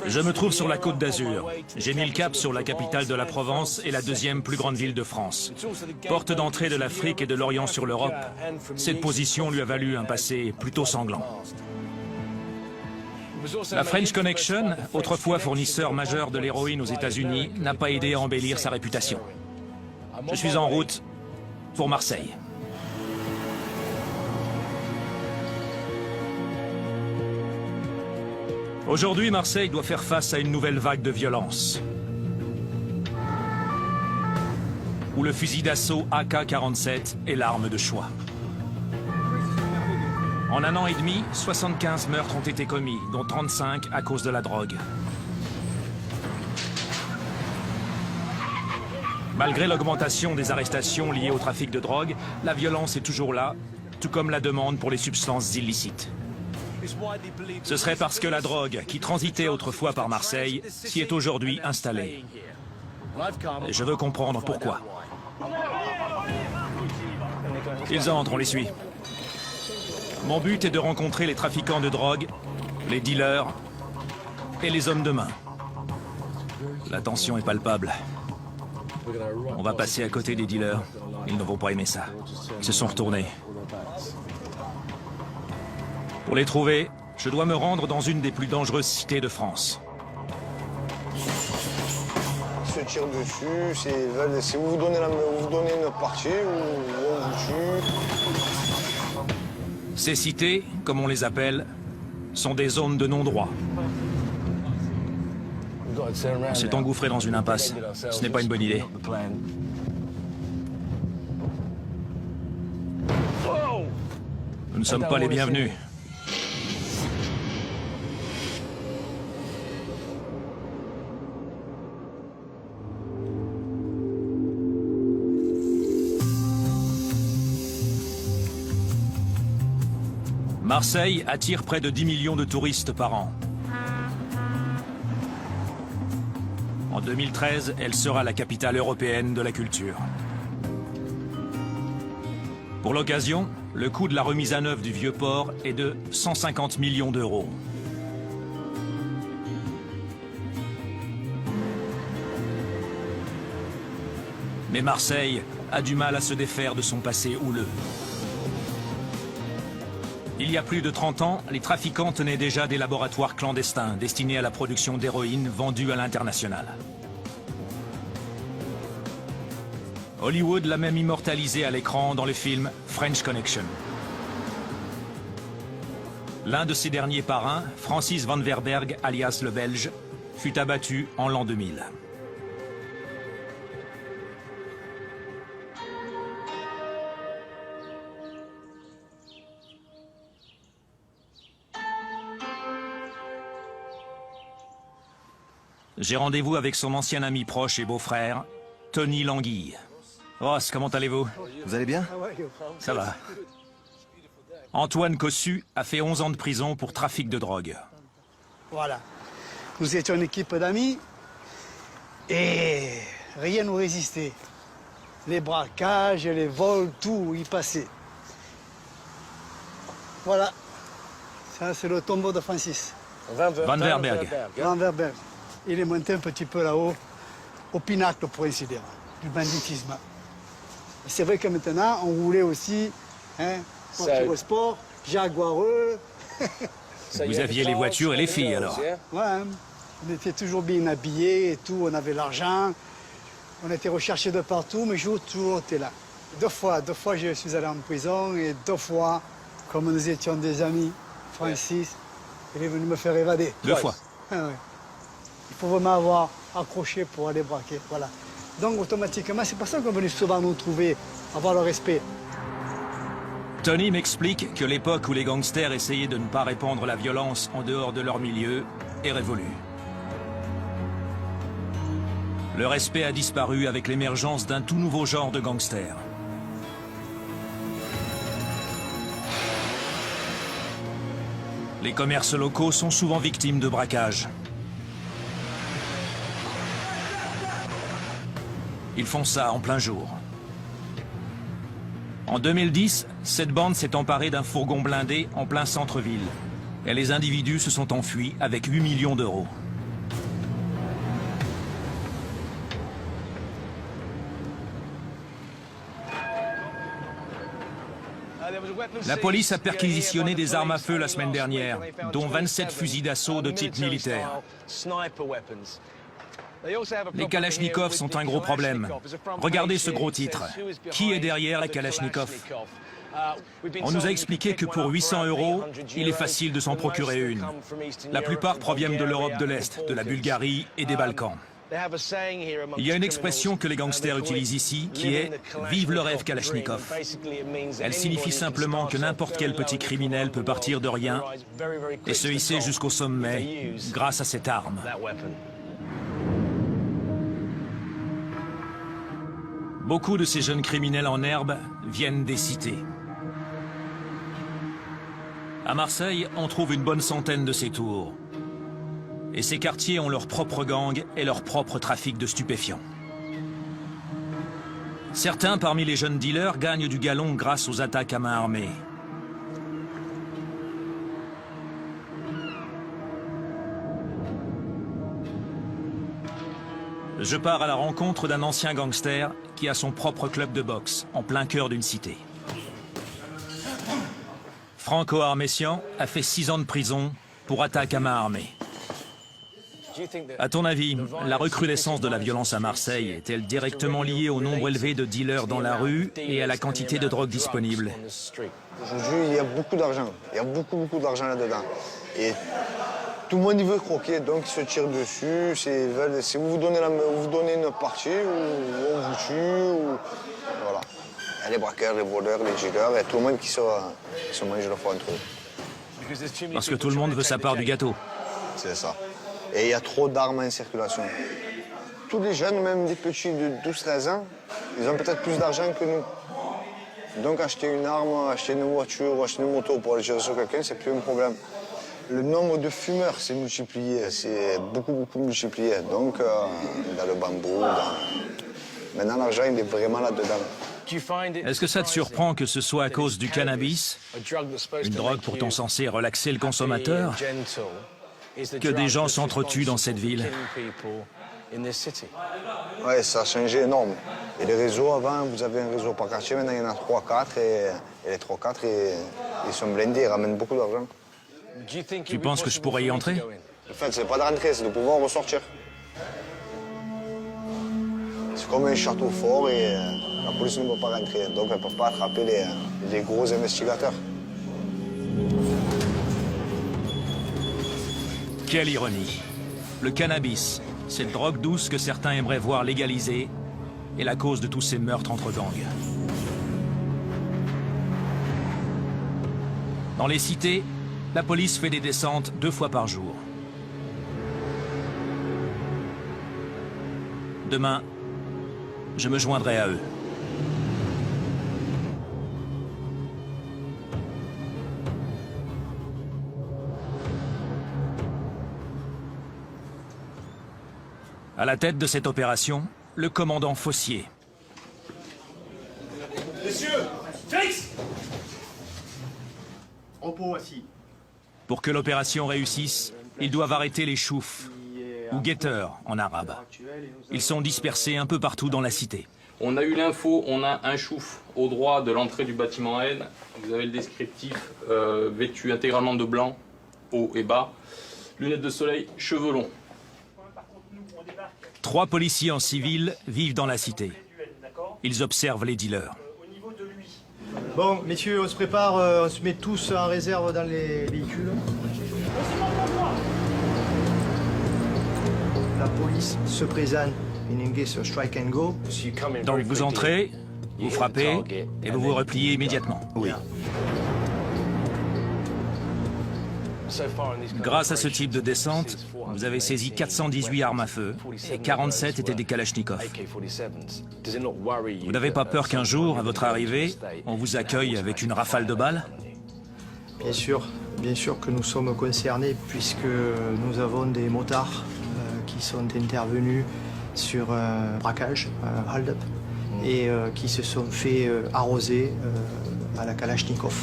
Je me trouve sur la Côte d'Azur. J'ai mis le cap sur la capitale de la Provence et la deuxième plus grande ville de France. Porte d'entrée de l'Afrique et de l'Orient sur l'Europe, cette position lui a valu un passé plutôt sanglant. La French Connection, autrefois fournisseur majeur de l'héroïne aux États-Unis, n'a pas aidé à embellir sa réputation. Je suis en route pour Marseille. Aujourd'hui, Marseille doit faire face à une nouvelle vague de violence. Où le fusil d'assaut AK-47 est l'arme de choix. En un an et demi, 75 meurtres ont été commis, dont 35 à cause de la drogue. Malgré l'augmentation des arrestations liées au trafic de drogue, la violence est toujours là, tout comme la demande pour les substances illicites. Ce serait parce que la drogue, qui transitait autrefois par Marseille, s'y est aujourd'hui installée. Et je veux comprendre pourquoi. Ils entrent, on les suit. Mon but est de rencontrer les trafiquants de drogue, les dealers et les hommes de main. La tension est palpable. On va passer à côté des dealers. Ils ne vont pas aimer ça. Ils se sont retournés. Pour les trouver, je dois me rendre dans une des plus dangereuses cités de France. Ils se tirent dessus, si vous donnez une partie, ou on vous tue. Ces cités, comme on les appelle, sont des zones de non-droit. On s'est engouffré dans une impasse. Ce n'est pas une bonne idée. Nous ne sommes pas les bienvenus. Marseille attire près de 10 millions de touristes par an. En 2013, elle sera la capitale européenne de la culture. Pour l'occasion, le coût de la remise à neuf du Vieux-Port est de 150 millions d'euros. Mais Marseille a du mal à se défaire de son passé houleux. Il y a plus de 30 ans, les trafiquants tenaient déjà des laboratoires clandestins destinés à la production d'héroïne vendue à l'international. Hollywood l'a même immortalisé à l'écran dans le film French Connection. L'un de ses derniers parrains, Francis Van Verberg, alias le Belge, fut abattu en l'an 2000. J'ai rendez-vous avec son ancien ami proche et beau-frère, Tony Languille. Ross, comment allez-vous? Vous allez bien? Ça va. Antoine Cossu a fait 11 ans de prison pour trafic de drogue. Voilà. Nous étions une équipe d'amis et rien ne nous résistait. Les braquages, les vols, tout y passait. Voilà. Ça, c'est le tombeau de Francis. Van Verberg. Van Verberg. Il est monté un petit peu là-haut, au pinacle, pour ainsi dire, du banditisme. C'est vrai que maintenant, on roulait aussi, voiture au sport, jaguareux. Vous aviez les voitures et les filles, alors? Ouais, on était toujours bien habillés et tout, on avait l'argent. On était recherchés de partout, mais j'ai toujours été là. Deux fois, je suis allé en prison et 2 fois, comme nous étions des amis, Francis, il est venu me faire évader. 2 fois? Ah, ouais. Il faut vraiment avoir accroché pour aller braquer, voilà. Donc automatiquement, c'est pour ça qu'on est venu souvent nous trouver, avoir le respect. Tony m'explique que l'époque où les gangsters essayaient de ne pas répandre la violence en dehors de leur milieu est révolue. Le respect a disparu avec l'émergence d'un tout nouveau genre de gangsters. Les commerces locaux sont souvent victimes de braquages. Ils font ça en plein jour. En 2010, cette bande s'est emparée d'un fourgon blindé en plein centre-ville. Et les individus se sont enfuis avec 8 millions d'euros. La police a perquisitionné des armes à feu la semaine dernière, dont 27 fusils d'assaut de type militaire. Les Kalachnikovs sont un gros problème. Regardez ce gros titre. Qui est derrière la Kalachnikov? On nous a expliqué que pour 800 €, il est facile de s'en procurer une. La plupart proviennent de l'Europe de l'Est, de la Bulgarie et des Balkans. Il y a une expression que les gangsters utilisent ici, qui est « Vive le rêve Kalachnikov ». Elle signifie simplement que n'importe quel petit criminel peut partir de rien et se hisser jusqu'au sommet grâce à cette arme. Beaucoup de ces jeunes criminels en herbe viennent des cités. À Marseille, on trouve une bonne centaine de ces tours. Et ces quartiers ont leur propre gang et leur propre trafic de stupéfiants. Certains parmi les jeunes dealers gagnent du galon grâce aux attaques à main armée. Je pars à la rencontre d'un ancien gangster qui a son propre club de boxe en plein cœur d'une cité. Franco Armessian a fait 6 ans de prison pour attaque à main armée. À ton avis, la recrudescence de la violence à Marseille est-elle directement liée au nombre élevé de dealers dans la rue et à la quantité de drogue disponible? Aujourd'hui, il y a beaucoup d'argent. Il y a beaucoup d'argent là-dedans. Et tout le monde y veut croquer, donc ils se tirent dessus. Si vous donnez une partie, ou on vous tue, ou... Voilà. Il y a les braqueurs, les voleurs, les dealers, et tout le monde qui se mange le foie entre eux. Parce que tout le monde veut sa part du gâteau. C'est ça. Et il y a trop d'armes en circulation. Tous les jeunes, même des petits de 12-13 ans, ils ont peut-être plus d'argent que nous. Donc acheter une arme, acheter une voiture, acheter une moto pour aller tirer sur quelqu'un, c'est plus un problème. Le nombre de fumeurs s'est multiplié, c'est beaucoup multiplié. Donc dans le bambou, maintenant l'argent il est vraiment là-dedans. Est-ce que ça te surprend que ce soit à cause du cannabis, une drogue pourtant censée relaxer le consommateur, que des gens s'entretuent dans cette ville? Oui, ça a changé énorme. Et les réseaux, avant, vous avez un réseau par quartier, maintenant il y en a 3-4, et les 3-4, ils sont blindés, ils ramènent beaucoup d'argent. Tu penses que je pourrais y entrer? En fait, c'est pas de rentrer, c'est de pouvoir ressortir. C'est comme un château fort et la police ne peut pas rentrer, donc elle ne peut pas attraper les gros investigateurs. Quelle ironie. Le cannabis, cette drogue douce que certains aimeraient voir légalisée, est la cause de tous ces meurtres entre gangs. Dans les cités, la police fait des descentes 2 fois par jour. Demain, je me joindrai à eux. À la tête de cette opération, le commandant Fossier. Messieurs, fixe! Repos assis. Pour que l'opération réussisse, ils doivent arrêter les choufs, ou guetteurs en arabe. Ils sont dispersés un peu partout dans la cité. On a eu l'info, on a un chouf au droit de l'entrée du bâtiment N. Vous avez le descriptif, vêtu intégralement de blanc, haut et bas, lunettes de soleil, cheveux longs. 3 policiers en civil vivent dans la cité. Ils observent les dealers. Bon, messieurs, on se prépare, on se met tous en réserve dans les véhicules. La police se présente in English, strike and go. Donc vous entrez, vous frappez et vous vous repliez immédiatement. Oui. Grâce à ce type de descente, vous avez saisi 418 armes à feu et 47 étaient des Kalachnikov. Vous n'avez pas peur qu'un jour, à votre arrivée, on vous accueille avec une rafale de balles? Bien sûr que nous sommes concernés puisque nous avons des motards qui sont intervenus sur un braquage, un hold-up, et qui se sont fait arroser à la Kalachnikov.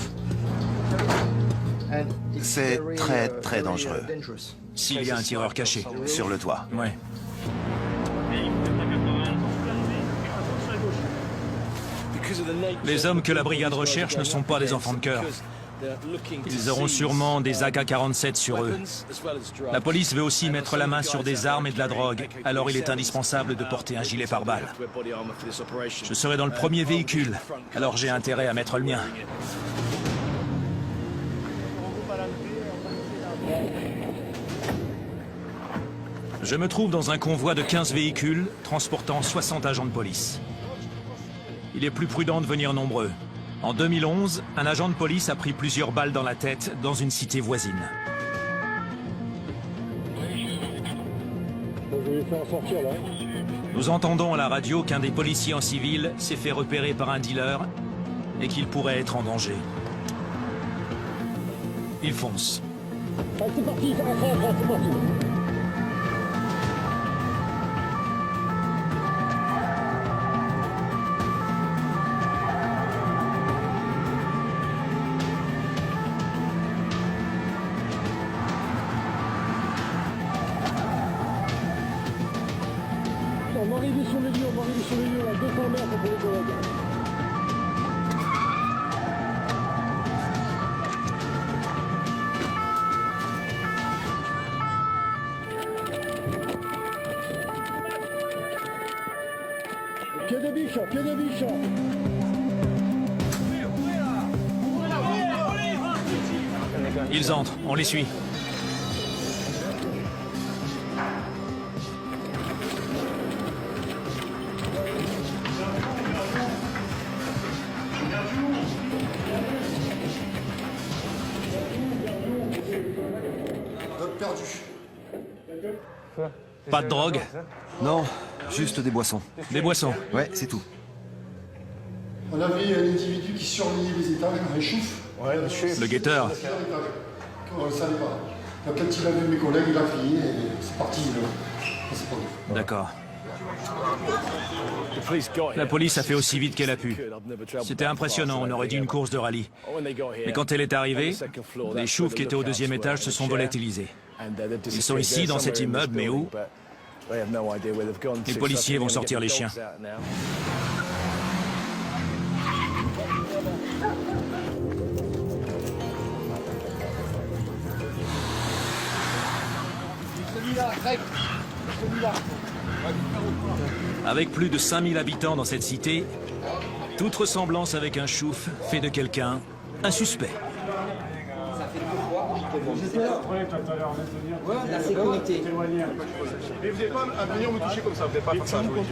C'est très dangereux. S'il y a un tireur caché. Sur le toit. Ouais. Les hommes que la brigade recherche ne sont pas des enfants de cœur. Ils auront sûrement des AK-47 sur eux. La police veut aussi mettre la main sur des armes et de la drogue, alors il est indispensable de porter un gilet pare-balles. Je serai dans le premier véhicule, alors j'ai intérêt à mettre le mien. Je me trouve dans un convoi de 15 véhicules transportant 60 agents de police. Il est plus prudent de venir nombreux. En 2011, un agent de police a pris plusieurs balles dans la tête dans une cité voisine. Nous entendons à la radio qu'un des policiers en civil s'est fait repérer par un dealer et qu'il pourrait être en danger. Il fonce. C'est parti, c'est parti. On va arriver sur le lieu, à 200 mètres pour les collègues. Pied de biche. Ils entrent, on les suit. Pas de drogue? Non, juste des boissons. Des boissons? Ouais, c'est tout. On avait un individu qui surveillait les étages, un chouf. Ouais, le chef. Le guetteur? On ne le savait pas. Donc, quand il a vu mes collègues, il a crié et c'est parti. D'accord. La police a fait aussi vite qu'elle a pu. C'était impressionnant, on aurait dit une course de rallye. Mais quand elle est arrivée, les choufs qui étaient au deuxième étage se sont volatilisés. Ils sont ici, dans cet immeuble, mais où? Les policiers vont sortir les chiens. Avec plus de 5000 habitants dans cette cité, toute ressemblance avec un chouf fait de quelqu'un un suspect. La sécurité. Mais vous n'avez pas à venir me toucher comme ça, vous n'avez pas à faire ça, je vous le dis.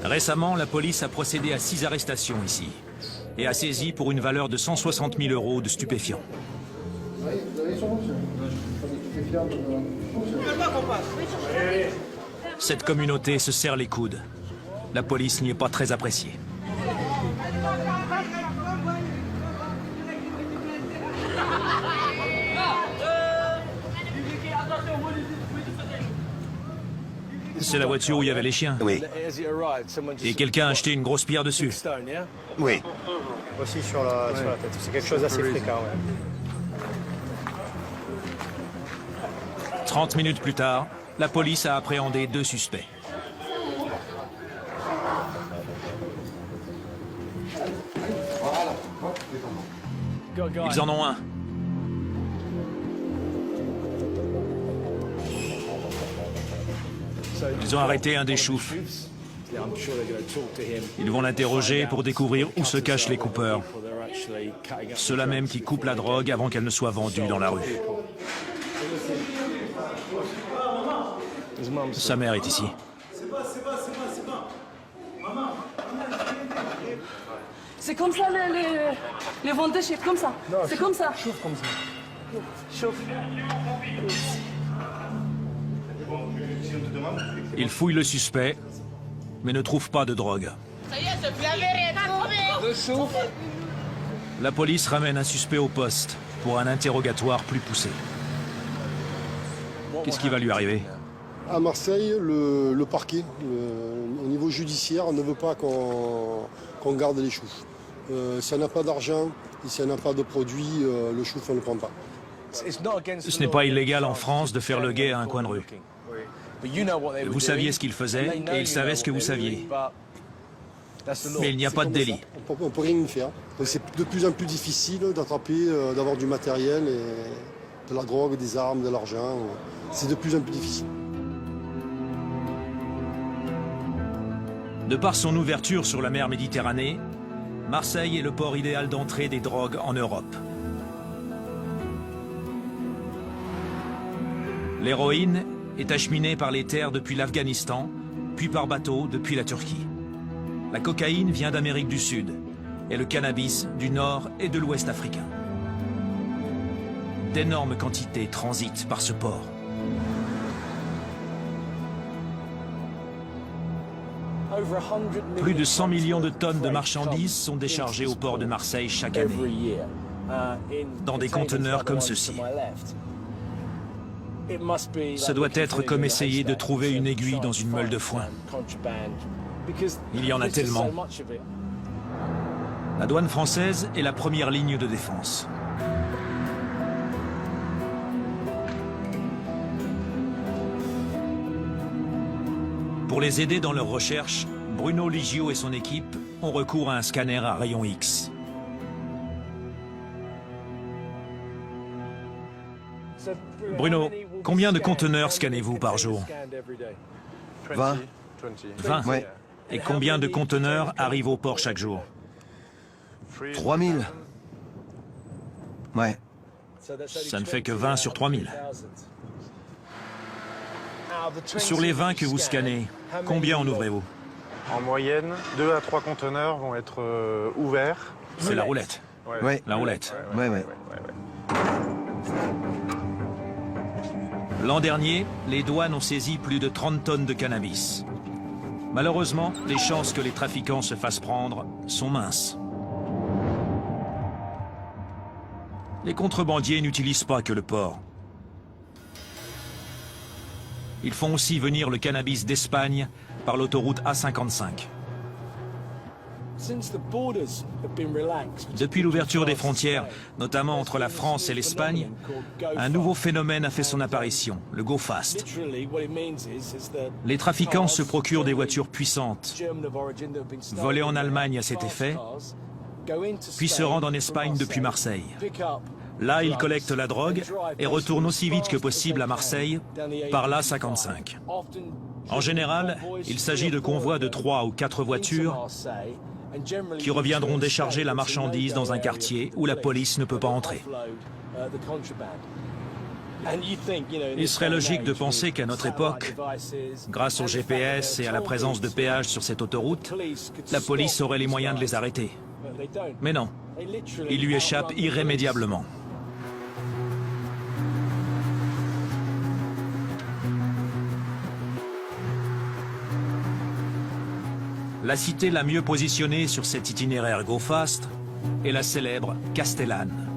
Récemment, la police a procédé à 6 arrestations ici et a saisi pour une valeur de 160 000 € de stupéfiants. Cette communauté se serre les coudes. La police n'y est pas très appréciée. C'est la voiture où il y avait les chiens. Oui, Et quelqu'un a acheté une grosse pierre dessus. oui. Aussi sur la tête. C'est quelque chose d'assez fréquent. Ouais. 30 minutes plus tard, la police a appréhendé 2 suspects. Ils en ont un. Ils ont arrêté un des choufs. Ils vont l'interroger pour découvrir où se cachent les coupeurs. Ceux-là même qui coupent la drogue avant qu'elle ne soit vendue dans la rue. Sa mère est ici. C'est comme ça les vendeurs, c'est comme ça. C'est comme ça. Chauffe comme ça. Chauffe. Ils fouillent le suspect, mais ne trouvent pas de drogue. Ça y est, vous l'avez retrouvé. La police ramène un suspect au poste pour un interrogatoire plus poussé. Qu'est-ce qui va lui arriver? À Marseille, le parquet, au niveau judiciaire, ne veut pas qu'on garde les choufs. Si on n'a pas d'argent et si on n'a pas de produits, le chouf, on ne le prend pas. Ce n'est pas illégal en France de faire le guet à un coin de rue. Vous saviez ce qu'ils faisaient et ils savaient ce que vous saviez. Mais il n'y a pas de délit. On ne peut rien y faire. C'est de plus en plus difficile d'attraper, d'avoir du matériel, et de la drogue, des armes, de l'argent. C'est de plus en plus difficile. De par son ouverture sur la mer Méditerranée, Marseille est le port idéal d'entrée des drogues en Europe. L'héroïne est acheminée par les terres depuis l'Afghanistan, puis par bateau depuis la Turquie. La cocaïne vient d'Amérique du Sud et le cannabis du Nord et de l'Ouest africain. D'énormes quantités transitent par ce port. Plus de 100 millions de tonnes de marchandises sont déchargées au port de Marseille chaque année, dans des conteneurs comme ceux-ci. Ce doit être comme essayer de trouver une aiguille dans une meule de foin. Il y en a tellement. La douane française est la première ligne de défense. Pour les aider dans leur recherche, Bruno Ligio et son équipe ont recours à un scanner à rayon X. Bruno, combien de conteneurs scannez-vous par jour? 20. 20? Ouais. Et combien de conteneurs arrivent au port chaque jour? 3000. Ouais. Ça ne fait que 20 sur 3000. Sur les 20 que vous scannez, combien en ouvrez-vous? En moyenne, 2 à 3 conteneurs vont être ouverts. C'est la roulette. Ouais. La roulette. Ouais. L'an dernier, les douanes ont saisi plus de 30 tonnes de cannabis. Malheureusement, les chances que les trafiquants se fassent prendre sont minces. Les contrebandiers n'utilisent pas que le port. Ils font aussi venir le cannabis d'Espagne par l'autoroute A55. Depuis l'ouverture des frontières, notamment entre la France et l'Espagne, un nouveau phénomène a fait son apparition, le Go Fast. Les trafiquants se procurent des voitures puissantes, volées en Allemagne à cet effet, puis se rendent en Espagne depuis Marseille. Là, ils collectent la drogue et retournent aussi vite que possible à Marseille par l'A55. En général, il s'agit de convois de 3 ou 4 voitures qui reviendront décharger la marchandise dans un quartier où la police ne peut pas entrer. Il serait logique de penser qu'à notre époque, grâce au GPS et à la présence de péages sur cette autoroute, la police aurait les moyens de les arrêter. Mais non, ils lui échappent irrémédiablement. La cité la mieux positionnée sur cet itinéraire Go Fast est la célèbre Castellane,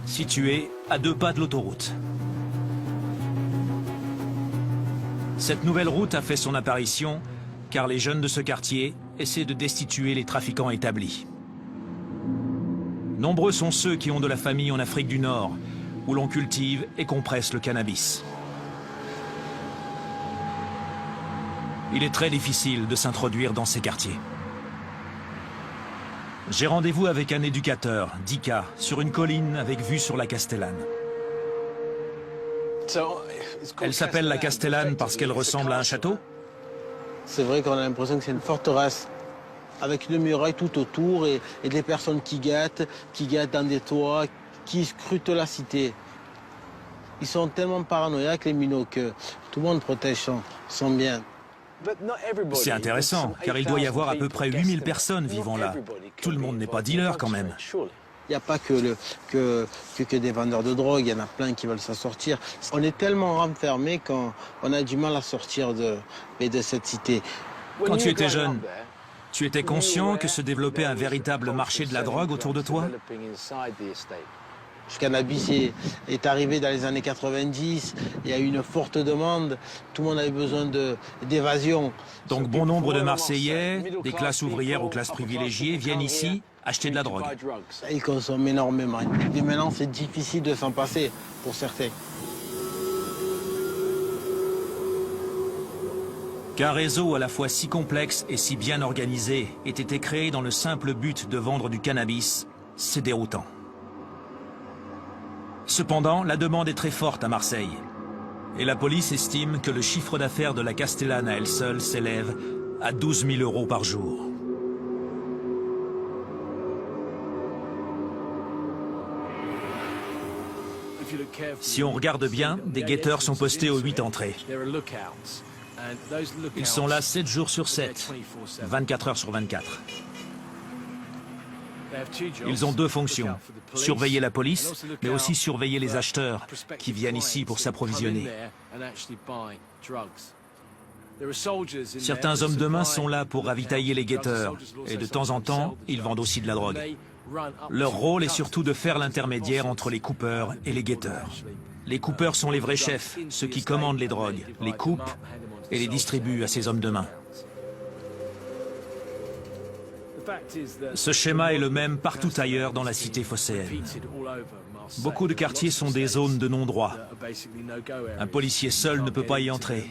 située à 2 pas de l'autoroute. Cette nouvelle route a fait son apparition car les jeunes de ce quartier essaient de destituer les trafiquants établis. Nombreux sont ceux qui ont de la famille en Afrique du Nord, où l'on cultive et compresse le cannabis. Il est très difficile de s'introduire dans ces quartiers. J'ai rendez-vous avec un éducateur, Dika, sur une colline avec vue sur la Castellane. Elle s'appelle la Castellane parce qu'elle ressemble à un château? C'est vrai qu'on a l'impression que c'est une forteresse, avec une muraille tout autour et des personnes qui guettent dans des toits, qui scrutent la cité. Ils sont tellement paranoïaques, les minots, que tout le monde protège son bien. C'est intéressant, car il doit y avoir à peu près 8000 personnes vivant là. Tout le monde n'est pas dealer quand même. Il n'y a pas que des vendeurs de drogue, il y en a plein qui veulent s'en sortir. On est tellement renfermés qu'on a du mal à sortir de cette cité. Quand tu étais jeune, tu étais conscient que se développait un véritable marché de la drogue autour de toi? Le cannabis est arrivé dans les années 90, il y a eu une forte demande, tout le monde avait besoin d'évasion. Donc bon nombre de Marseillais, des classes ouvrières aux classes privilégiées, viennent ici acheter de la drogue. Ils consomment énormément. Et maintenant, c'est difficile de s'en passer pour certains. Qu'un réseau à la fois si complexe et si bien organisé ait été créé dans le simple but de vendre du cannabis, c'est déroutant. Cependant, la demande est très forte à Marseille. Et la police estime que le chiffre d'affaires de la Castellane à elle seule s'élève à 12 000 € par jour. Si on regarde bien, des guetteurs sont postés aux 8 entrées. Ils sont là 7 jours sur 7, 24 heures sur 24. Ils ont deux fonctions, surveiller la police, mais aussi surveiller les acheteurs qui viennent ici pour s'approvisionner. Certains hommes de main sont là pour ravitailler les guetteurs, et de temps en temps, ils vendent aussi de la drogue. Leur rôle est surtout de faire l'intermédiaire entre les coupeurs et les guetteurs. Les coupeurs sont les vrais chefs, ceux qui commandent les drogues, les coupent et les distribuent à ces hommes de main. Ce schéma est le même partout ailleurs dans la cité phocéenne. Beaucoup de quartiers sont des zones de non-droit. Un policier seul ne peut pas y entrer.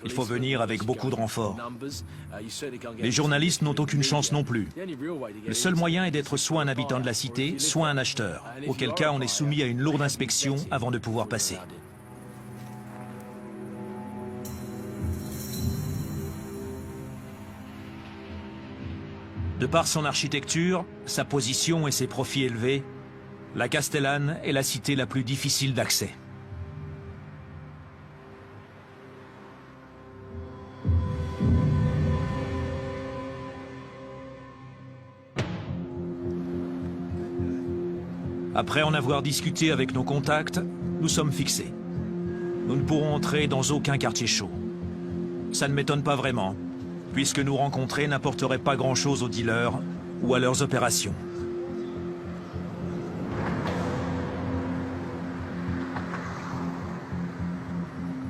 Il faut venir avec beaucoup de renforts. Les journalistes n'ont aucune chance non plus. Le seul moyen est d'être soit un habitant de la cité, soit un acheteur, auquel cas on est soumis à une lourde inspection avant de pouvoir passer. De par son architecture, sa position et ses profits élevés, la Castellane est la cité la plus difficile d'accès. Après en avoir discuté avec nos contacts, nous sommes fixés. Nous ne pourrons entrer dans aucun quartier chaud. Ça ne m'étonne pas vraiment, puisque nous rencontrer n'apporterait pas grand-chose aux dealers ou à leurs opérations.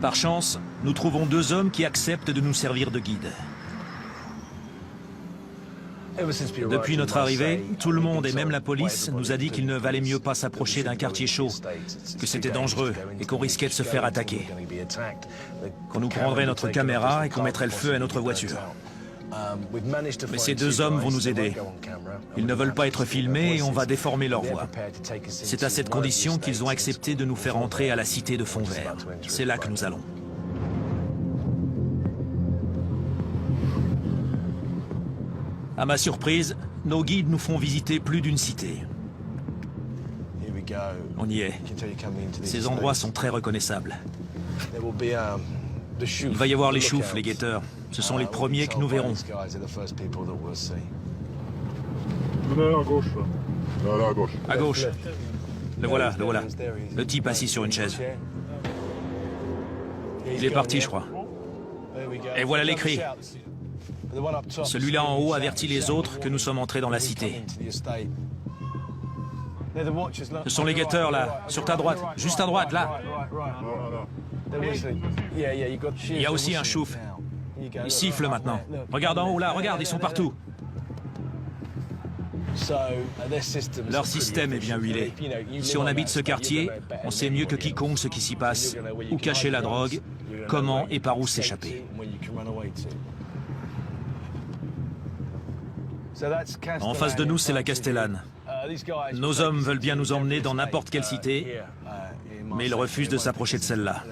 Par chance, nous trouvons deux hommes qui acceptent de nous servir de guides. Depuis notre arrivée, tout le monde et même la police nous a dit qu'il ne valait mieux pas s'approcher d'un quartier chaud, que c'était dangereux et qu'on risquait de se faire attaquer, qu'on nous prendrait notre caméra et qu'on mettrait le feu à notre voiture. Mais ces deux hommes vont nous aider. Ils ne veulent pas être filmés et on va déformer leur voix. C'est à cette condition qu'ils ont accepté de nous faire entrer à la cité de Fontvert. C'est là que nous allons. À ma surprise, nos guides nous font visiter plus d'une cité. On y est. Ces endroits sont très reconnaissables. Il va y avoir les choufs, les guetteurs. Ce sont les premiers que nous verrons. À gauche. Là, à gauche. À gauche. Le voilà, le voilà. Le type assis sur une chaise. Il est parti, je crois. Et voilà les cris. Celui-là en haut avertit les autres que nous sommes entrés dans la cité. Ce sont les guetteurs, là, sur ta droite, juste à droite, là. Il y a aussi un chouf. Il siffle maintenant. Regarde en haut, là, regarde, ils sont partout. Leur système est bien huilé. Si on habite ce quartier, on sait mieux que quiconque ce qui s'y passe, où cacher la drogue, comment et par où s'échapper. En face de nous, c'est la Castellane. Nos hommes veulent bien nous emmener dans n'importe quelle cité, mais ils refusent de s'approcher de celle-là.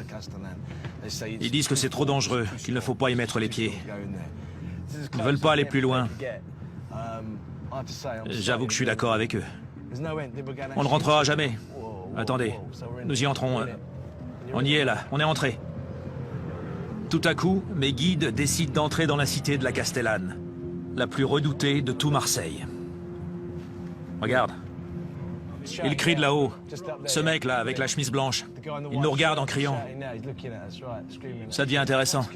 Ils disent que c'est trop dangereux, qu'il ne faut pas y mettre les pieds. Ils ne veulent pas aller plus loin. J'avoue que je suis d'accord avec eux. On ne rentrera jamais. Attendez, nous y entrons. On y est là, on est entré. Tout à coup, mes guides décident d'entrer dans la cité de la Castellane, la plus redoutée de tout Marseille. Regarde. Il crie de là-haut. Ce mec-là, avec la chemise blanche, il nous regarde en criant. Ça devient intéressant.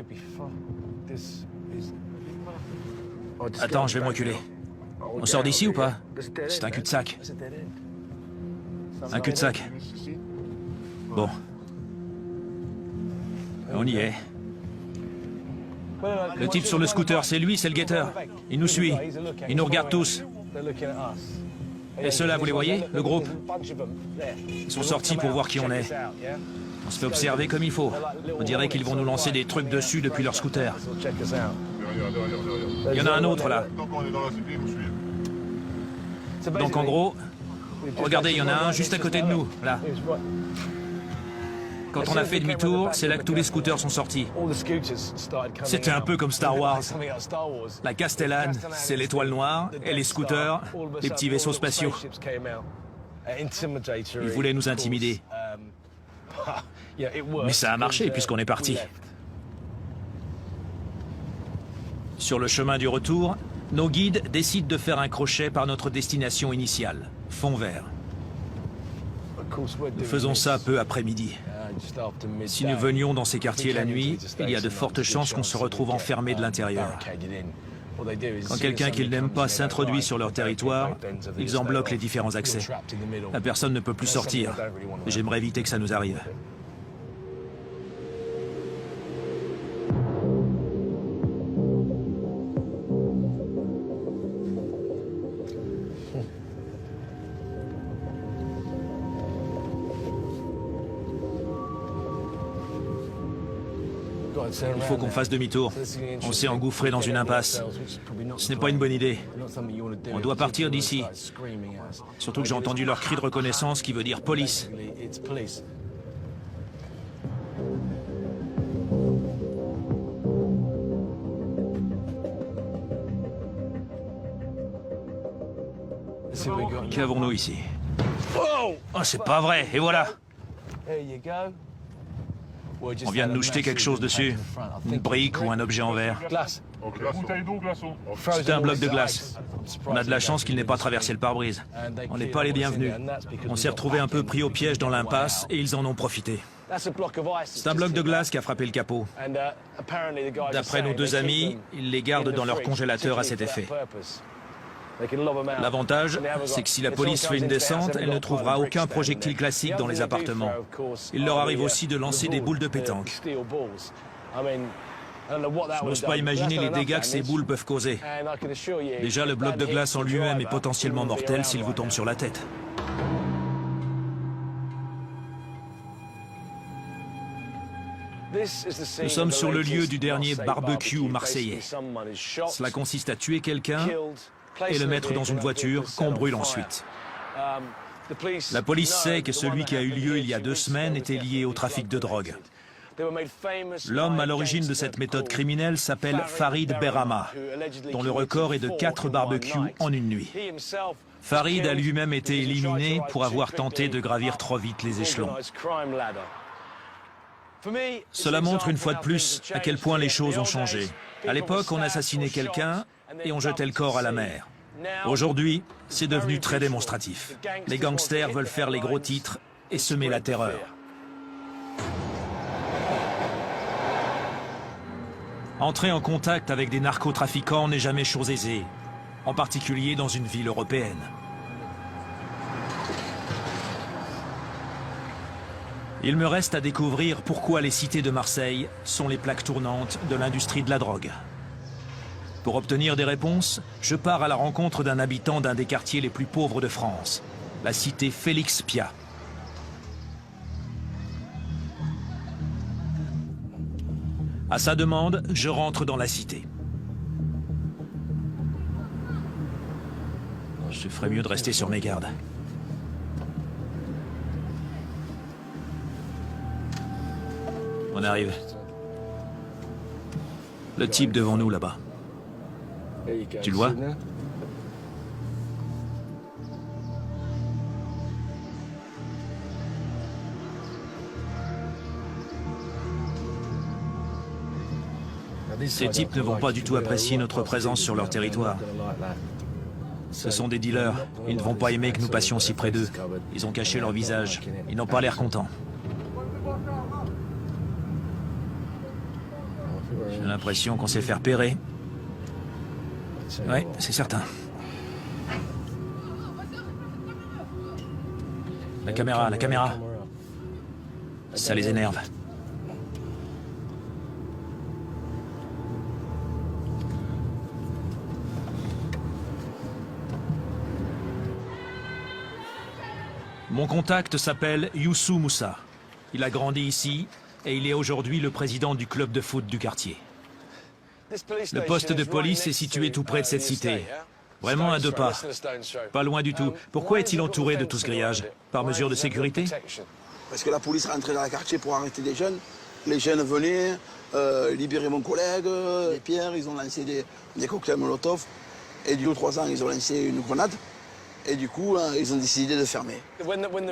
Attends, je vais me reculer. On sort d'ici ou pas? C'est un cul-de-sac. Un cul-de-sac. Bon. On y est. Le type sur le scooter, c'est lui, c'est le guetteur. Il nous suit. Il nous regarde tous. Et ceux-là, vous les voyez, le groupe? Ils sont sortis pour voir qui on est. On se fait observer comme il faut. On dirait qu'ils vont nous lancer des trucs dessus depuis leur scooter. Il y en a un autre là. Donc en gros, regardez, il y en a un juste à côté de nous, là. Quand on a fait demi-tour, c'est là que tous les scooters sont sortis. C'était un peu comme Star Wars. La Castellane, c'est l'étoile noire, et les scooters, les petits vaisseaux spatiaux. Ils voulaient nous intimider. Mais ça a marché puisqu'on est parti. Sur le chemin du retour, nos guides décident de faire un crochet par notre destination initiale, Fond Vert. Nous faisons ça peu après-midi. Si nous venions dans ces quartiers la nuit, il y a de fortes chances qu'on se retrouve enfermés de l'intérieur. Quand quelqu'un qu'ils n'aiment pas s'introduit sur leur territoire, ils en bloquent les différents accès. La personne ne peut plus sortir. J'aimerais éviter que ça nous arrive. Il faut qu'on fasse demi-tour. On s'est engouffré dans une impasse. Ce n'est pas une bonne idée. On doit partir d'ici. Surtout que j'ai entendu leur cri de reconnaissance qui veut dire police. Qu'avons-nous ici? Oh, c'est pas vrai, et voilà! On vient de nous jeter quelque chose dessus. Une brique ou un objet en verre. C'est un bloc de glace. On a de la chance qu'il n'ait pas traversé le pare-brise. On n'est pas les bienvenus. On s'est retrouvés un peu pris au piège dans l'impasse et ils en ont profité. C'est un bloc de glace qui a frappé le capot. D'après nos deux amis, ils les gardent dans leur congélateur à cet effet. L'avantage, c'est que si la police fait une descente, elle ne trouvera aucun projectile classique dans les appartements. Il leur arrive aussi de lancer des boules de pétanque. Je n'ose pas imaginer les dégâts que ces boules peuvent causer. Déjà, le bloc de glace en lui-même est potentiellement mortel s'il vous tombe sur la tête. Nous sommes sur le lieu du dernier barbecue marseillais. Cela consiste à tuer quelqu'un et le mettre dans une voiture qu'on brûle ensuite. La police sait que celui qui a eu lieu il y a 2 semaines était lié au trafic de drogue. L'homme à l'origine de cette méthode criminelle s'appelle Farid Berhama, dont le record est de 4 barbecues en une nuit. Farid a lui-même été éliminé pour avoir tenté de gravir trop vite les échelons. Cela montre une fois de plus à quel point les choses ont changé. À l'époque, on assassinait quelqu'un et on jetait le corps à la mer. Aujourd'hui, c'est devenu très démonstratif. Les gangsters veulent faire les gros titres et semer la terreur. Entrer en contact avec des narcotrafiquants n'est jamais chose aisée, en particulier dans une ville européenne. Il me reste à découvrir pourquoi les cités de Marseille sont les plaques tournantes de l'industrie de la drogue. Pour obtenir des réponses, je pars à la rencontre d'un habitant d'un des quartiers les plus pauvres de France, la cité Félix Piat. À sa demande, je rentre dans la cité. Je ferais mieux de rester sur mes gardes. On arrive. Le type devant nous là-bas. Tu le vois? Ces types ne vont pas du tout apprécier notre présence sur leur territoire. Ce sont des dealers. Ils ne vont pas aimer que nous passions si près d'eux. Ils ont caché leur visage. Ils n'ont pas l'air contents. J'ai l'impression qu'on s'est fait repérer. Oui, c'est certain. La caméra, la caméra. Ça les énerve. Mon contact s'appelle Youssou Moussa. Il a grandi ici et il est aujourd'hui le président du club de foot du quartier. Le poste de police est situé tout près de cette cité. Vraiment à 2 pas. Pas loin du tout. Pourquoi est-il entouré de tout ce grillage? Par mesure de sécurité? Parce que la police rentrait dans le quartier pour arrêter des jeunes. Les jeunes venaient, libérer mon collègue, les Pierre, ils ont lancé des cocktails Molotov. Et du coup, 3 ans, ils ont lancé une grenade. Et du coup, ils ont décidé de fermer.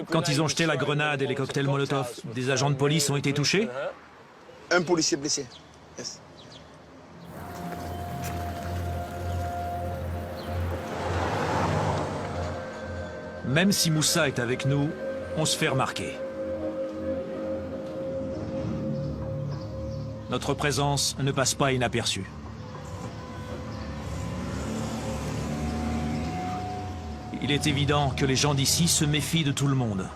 Quand ils ont jeté la grenade et les cocktails Molotov, des agents de police ont été touchés? Un policier blessé. Yes. Même si Moussa est avec nous, on se fait remarquer. Notre présence ne passe pas inaperçue. Il est évident que les gens d'ici se méfient de tout le monde.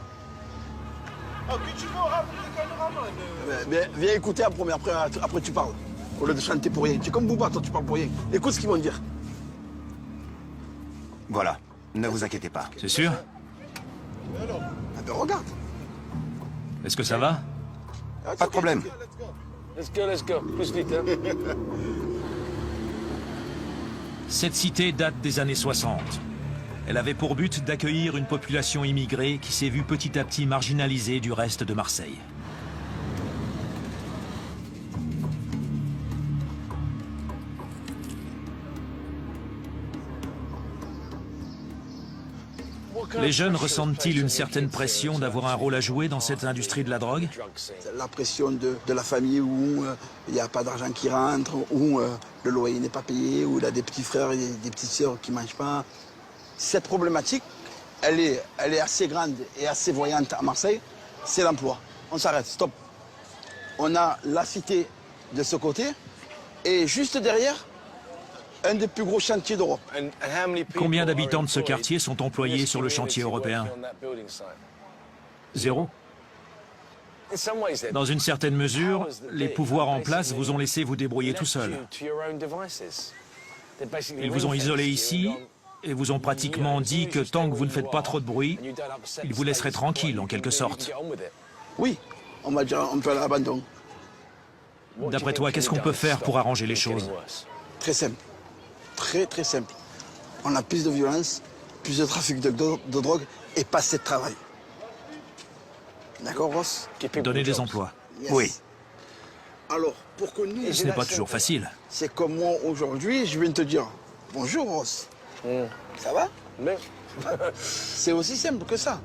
Viens écouter après tu parles. Au lieu de chanter pour rien. Tu es comme Bouba, toi tu parles pour rien. Écoute ce qu'ils vont dire. Voilà, ne vous inquiétez pas. C'est sûr? Ah ben regarde. Est-ce que ça va? Pas de problème. Let's go. Plus vite, hein. Cette cité date des années 60. Elle avait pour but d'accueillir une population immigrée qui s'est vue petit à petit marginalisée du reste de Marseille. Les jeunes ressentent-ils une certaine pression d'avoir un rôle à jouer dans cette industrie de la drogue? La pression de la famille où il n'y a pas d'argent qui rentre, où le loyer n'est pas payé, où il a des petits frères et des petites sœurs qui ne mangent pas. Cette problématique, elle est assez grande et assez voyante à Marseille, c'est l'emploi. On s'arrête, stop. On a la cité de ce côté et juste derrière, un des plus gros chantiers d'Europe. Combien d'habitants de ce quartier sont employés sur le chantier européen? 0. Dans une certaine mesure, les pouvoirs en place vous ont laissé vous débrouiller tout seul. Ils vous ont isolé ici et vous ont pratiquement dit que tant que vous ne faites pas trop de bruit, ils vous laisseraient tranquille en quelque sorte. Oui, on va dire un peu à l'abandon. D'après toi, qu'est-ce qu'on peut faire pour arranger les choses? Très simple. Très très simple. On a plus de violence, plus de trafic de drogue et pas assez de travail. D'accord, Ross? Donner des emplois. Yes. Oui. Alors, pour que nous... Ce n'est pas toujours facile. C'est comme moi aujourd'hui, je viens de te dire bonjour, Ross. Ça va? C'est aussi simple que ça.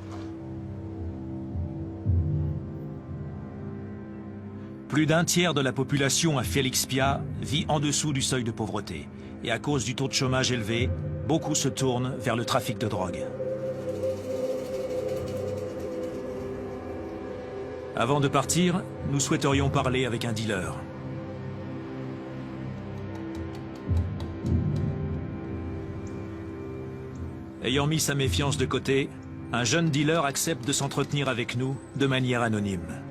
Plus d'un tiers de la population à Félix Piat vit en dessous du seuil de pauvreté. Et à cause du taux de chômage élevé, beaucoup se tournent vers le trafic de drogue. Avant de partir, nous souhaiterions parler avec un dealer. Ayant mis sa méfiance de côté, un jeune dealer accepte de s'entretenir avec nous de manière anonyme.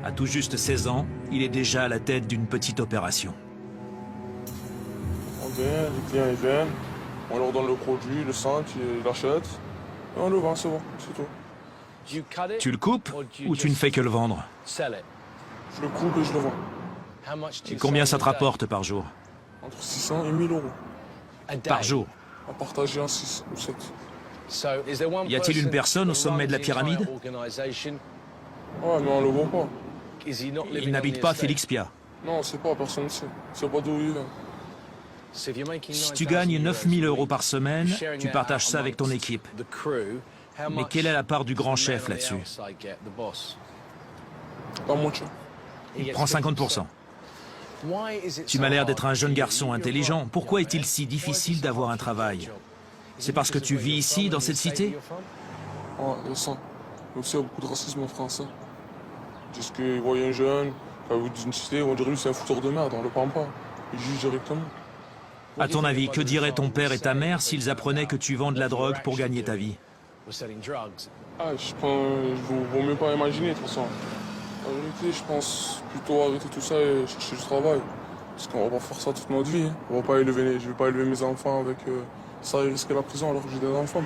À tout juste 16 ans, il est déjà à la tête d'une petite opération. On vient, les clients ils viennent, on leur donne le produit, le sentent, ils l'achètent, et on le vend, c'est bon, c'est tout. Tu le coupes ou tu ne fais que le vendre? Je le coupe et je le vends. Et combien ça te rapporte par jour? Entre 600 et 1000 euros. Par jour? À partager en 6 ou 7. Y a-t-il une personne au sommet de la pyramide? Ouais, mais on le vend pas. Il n'habite pas Félix Piat. Non, c'est pas, personne ne sait. C'est pas d'où il vient. Si tu gagnes 9000 euros par semaine, tu partages ça avec ton équipe. Mais quelle est la part du grand chef là-dessus? Pas mon chef. Il prend 50%. Tu m'as l'air d'être un jeune garçon intelligent. Pourquoi est-il si difficile d'avoir un travail? C'est parce que tu vis ici, dans cette cité? Ouais, il y a ça. Il y a aussi beaucoup de racisme en France. Parce qu'ils voient un jeune, quand vous dites une cité, ils vont dire lui c'est un fouteur de merde, on le prend pas. Ils jugent directement. À ton avis, que diraient ton père et ta mère s'ils apprenaient que tu vends de la drogue pour gagner ta vie? Ah, vaut mieux pas imaginer de toute façon. En vérité, je pense plutôt arrêter tout ça et chercher du travail. Parce qu'on va pas faire ça toute notre vie. Je vais pas élever mes enfants avec ça et risquer la prison alors que j'ai des enfants.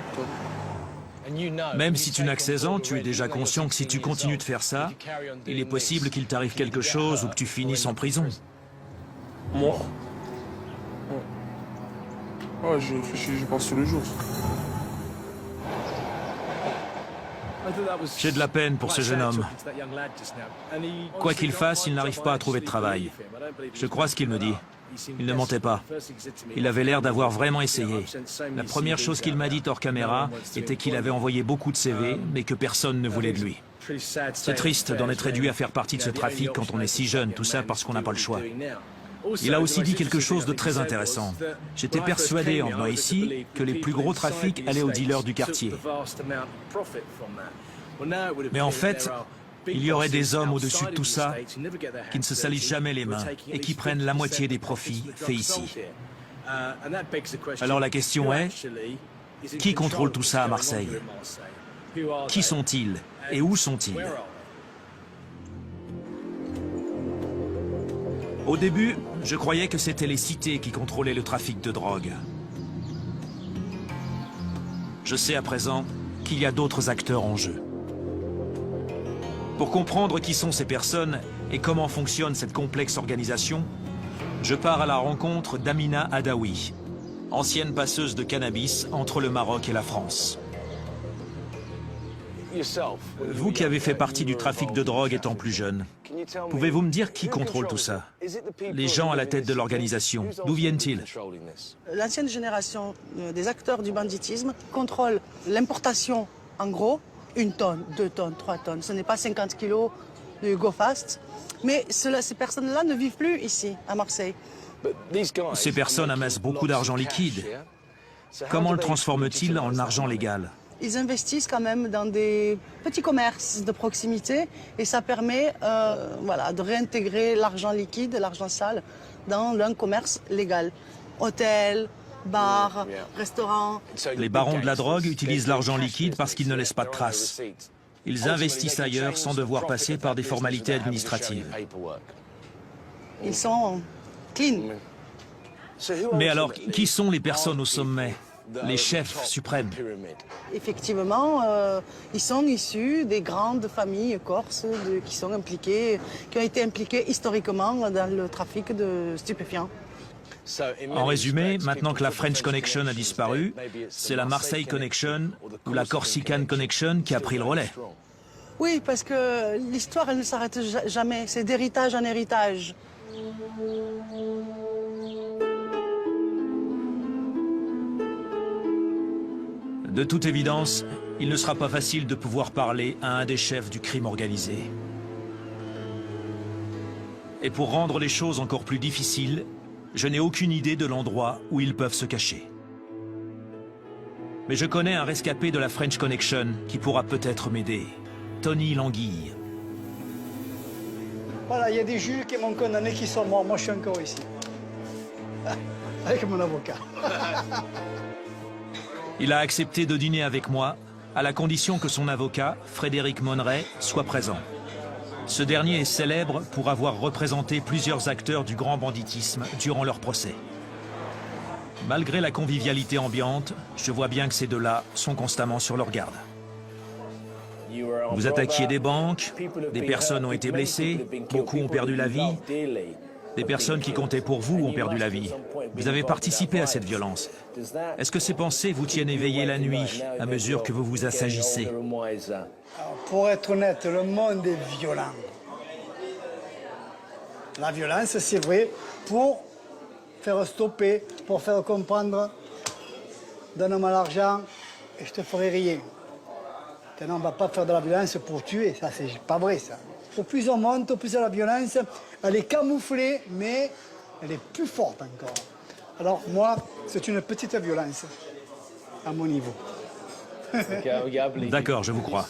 Même si tu n'as que 16 ans, tu es déjà conscient que si tu continues de faire ça, il est possible qu'il t'arrive quelque chose ou que tu finisses en prison. Moi? Ouais, j'y réfléchis, j'y pense tous les jours. J'ai de la peine pour ce jeune homme. Quoi qu'il fasse, il n'arrive pas à trouver de travail. Je crois ce qu'il me dit. Il ne mentait pas. Il avait l'air d'avoir vraiment essayé. La première chose qu'il m'a dit hors caméra était qu'il avait envoyé beaucoup de CV, mais que personne ne voulait de lui. C'est triste d'en être réduit à faire partie de ce trafic quand on est si jeune, tout ça parce qu'on n'a pas le choix. Il a aussi dit quelque chose de très intéressant. J'étais persuadé en venant ici que les plus gros trafics allaient aux dealers du quartier. Mais en fait, il y aurait des hommes au-dessus de tout ça qui ne se salissent jamais les mains et qui prennent la moitié des profits faits ici. Alors la question est, qui contrôle tout ça à Marseille? Qui sont-ils et où sont-ils? Au début, je croyais que c'était les cités qui contrôlaient le trafic de drogue. Je sais à présent qu'il y a d'autres acteurs en jeu. Pour comprendre qui sont ces personnes et comment fonctionne cette complexe organisation, je pars à la rencontre d'Amina Adaoui, ancienne passeuse de cannabis entre le Maroc et la France. Vous qui avez fait partie du trafic de drogue étant plus jeune, pouvez-vous me dire qui contrôle tout ça? Les gens à la tête de l'organisation, d'où viennent-ils? L'ancienne génération des acteurs du banditisme contrôle l'importation en gros, 1 tonne, 2 tonnes, 3 tonnes. Ce n'est pas 50 kilos de Go Fast. Mais ces personnes-là ne vivent plus ici, à Marseille. Ces personnes amassent beaucoup d'argent liquide. Comment le transforment-ils en argent légal? Ils investissent quand même dans des petits commerces de proximité et ça permet de réintégrer l'argent liquide, l'argent sale dans un commerce légal. Hôtel, bar, restaurant. Les barons de la drogue utilisent l'argent liquide parce qu'ils ne laissent pas de traces. Ils investissent ailleurs sans devoir passer par des formalités administratives. Ils sont clean. Mais alors, qui sont les personnes au sommet? Les chefs suprêmes? Effectivement, ils sont issus des grandes familles corses qui ont été impliquées historiquement dans le trafic de stupéfiants. En résumé, maintenant que la French Connection a disparu, c'est la Marseille Connection ou la Corsican Connection qui a pris le relais. Oui, parce que l'histoire, elle ne s'arrête jamais. C'est d'héritage en héritage. De toute évidence, il ne sera pas facile de pouvoir parler à un des chefs du crime organisé. Et pour rendre les choses encore plus difficiles, je n'ai aucune idée de l'endroit où ils peuvent se cacher. Mais je connais un rescapé de la French Connection qui pourra peut-être m'aider. Tony Languille. Voilà, il y a des juges qui m'ont condamné qui sont morts. Moi, je suis encore ici. Avec mon avocat. Il a accepté de dîner avec moi, à la condition que son avocat, Frédéric Monneret, soit présent. Ce dernier est célèbre pour avoir représenté plusieurs acteurs du grand banditisme durant leur procès. Malgré la convivialité ambiante, je vois bien que ces deux-là sont constamment sur leur garde. Vous attaquiez des banques, des personnes ont été blessées, beaucoup ont perdu la vie. Des personnes qui comptaient pour vous ont perdu la vie. Vous avez participé à cette violence. Est-ce que ces pensées vous tiennent éveillé la nuit à mesure que vous vous assagissez? Pour être honnête, le monde est violent. La violence, c'est vrai, pour faire stopper, pour faire comprendre, donne-moi l'argent et je te ferai rien. Maintenant, on ne va pas faire de la violence pour tuer, ça c'est pas vrai ça. Au plus on monte, au plus la violence, elle est camouflée, mais elle est plus forte encore. Alors moi, c'est une petite violence, à mon niveau. D'accord, je vous crois.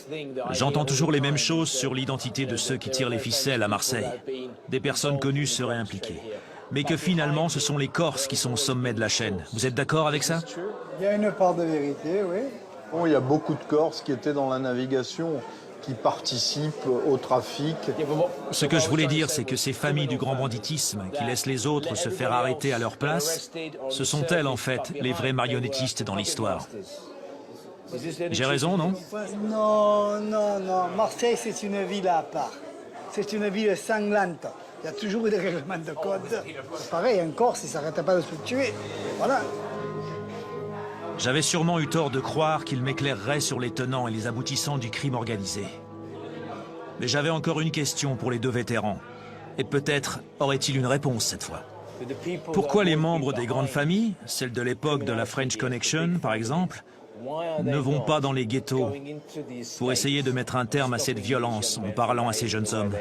J'entends toujours les mêmes choses sur l'identité de ceux qui tirent les ficelles à Marseille. Des personnes connues seraient impliquées. mais que finalement ce sont les Corses qui sont au sommet de la chaîne. Vous êtes d'accord avec ça? Il y a une part de vérité, oui. Bon, il y a beaucoup de Corses qui étaient dans la navigation, qui participent au trafic. Ce que je voulais dire, c'est que ces familles du grand banditisme qui laissent les autres se faire arrêter à leur place, ce sont elles en fait les vrais marionnettistes dans l'histoire. J'ai raison, non? Non, non, non. Marseille, c'est une ville à part. C'est une ville sanglante. Il y a toujours des règlements de code. C'est pareil, un Corse, il ne s'arrête pas de se tuer. Voilà. J'avais sûrement eu tort de croire qu'il m'éclairerait sur les tenants et les aboutissants du crime organisé. Mais j'avais encore une question pour les deux vétérans. Et peut-être aurait-il une réponse cette fois. Pourquoi les membres des grandes familles, celles de l'époque de la French Connection par exemple, ne vont pas dans les ghettos pour essayer de mettre un terme à cette violence en parlant à ces jeunes hommes?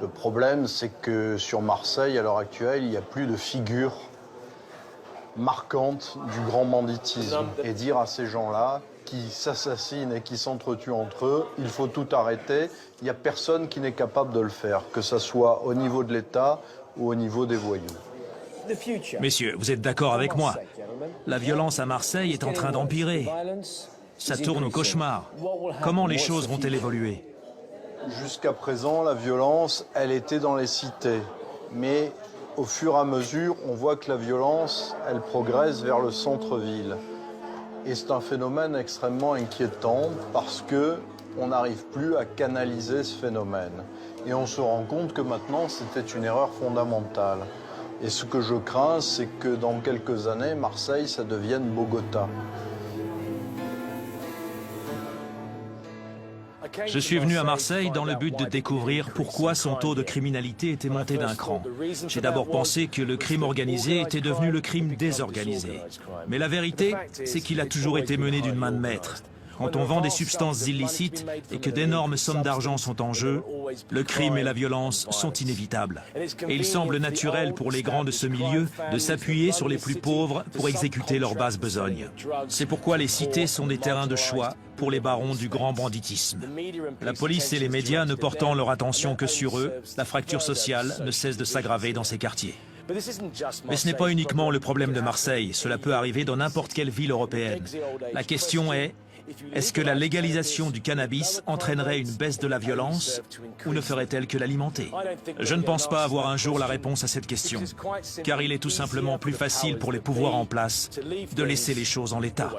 Le problème, c'est que sur Marseille, à l'heure actuelle, il n'y a plus de figure marquante du grand banditisme. Et dire à ces gens-là qui s'assassinent et qui s'entretuent entre eux, il faut tout arrêter, il n'y a personne qui n'est capable de le faire, que ce soit au niveau de l'État ou au niveau des voyous. Messieurs, vous êtes d'accord avec moi? La violence à Marseille est en train d'empirer. Ça tourne au cauchemar. Comment les choses vont-elles évoluer? Jusqu'à présent, la violence, elle était dans les cités. Mais au fur et à mesure, on voit que la violence, elle progresse vers le centre-ville. Et c'est un phénomène extrêmement inquiétant parce qu'on n'arrive plus à canaliser ce phénomène. Et on se rend compte que maintenant, c'était une erreur fondamentale. Et ce que je crains, c'est que dans quelques années, Marseille, ça devienne Bogota. Je suis venu à Marseille dans le but de découvrir pourquoi son taux de criminalité était monté d'un cran. J'ai d'abord pensé que le crime organisé était devenu le crime désorganisé. Mais la vérité, c'est qu'il a toujours été mené d'une main de maître. Quand on vend des substances illicites et que d'énormes sommes d'argent sont en jeu, le crime et la violence sont inévitables. Et il semble naturel pour les grands de ce milieu de s'appuyer sur les plus pauvres pour exécuter leur basse besogne. C'est pourquoi les cités sont des terrains de choix pour les barons du grand banditisme. La police et les médias ne portant leur attention que sur eux, la fracture sociale ne cesse de s'aggraver dans ces quartiers. Mais ce n'est pas uniquement le problème de Marseille, cela peut arriver dans n'importe quelle ville européenne. La question est-ce que la légalisation du cannabis entraînerait une baisse de la violence ou ne ferait-elle que l'alimenter? Je ne pense pas avoir un jour la réponse à cette question, car il est tout simplement plus facile pour les pouvoirs en place de laisser les choses en l'état.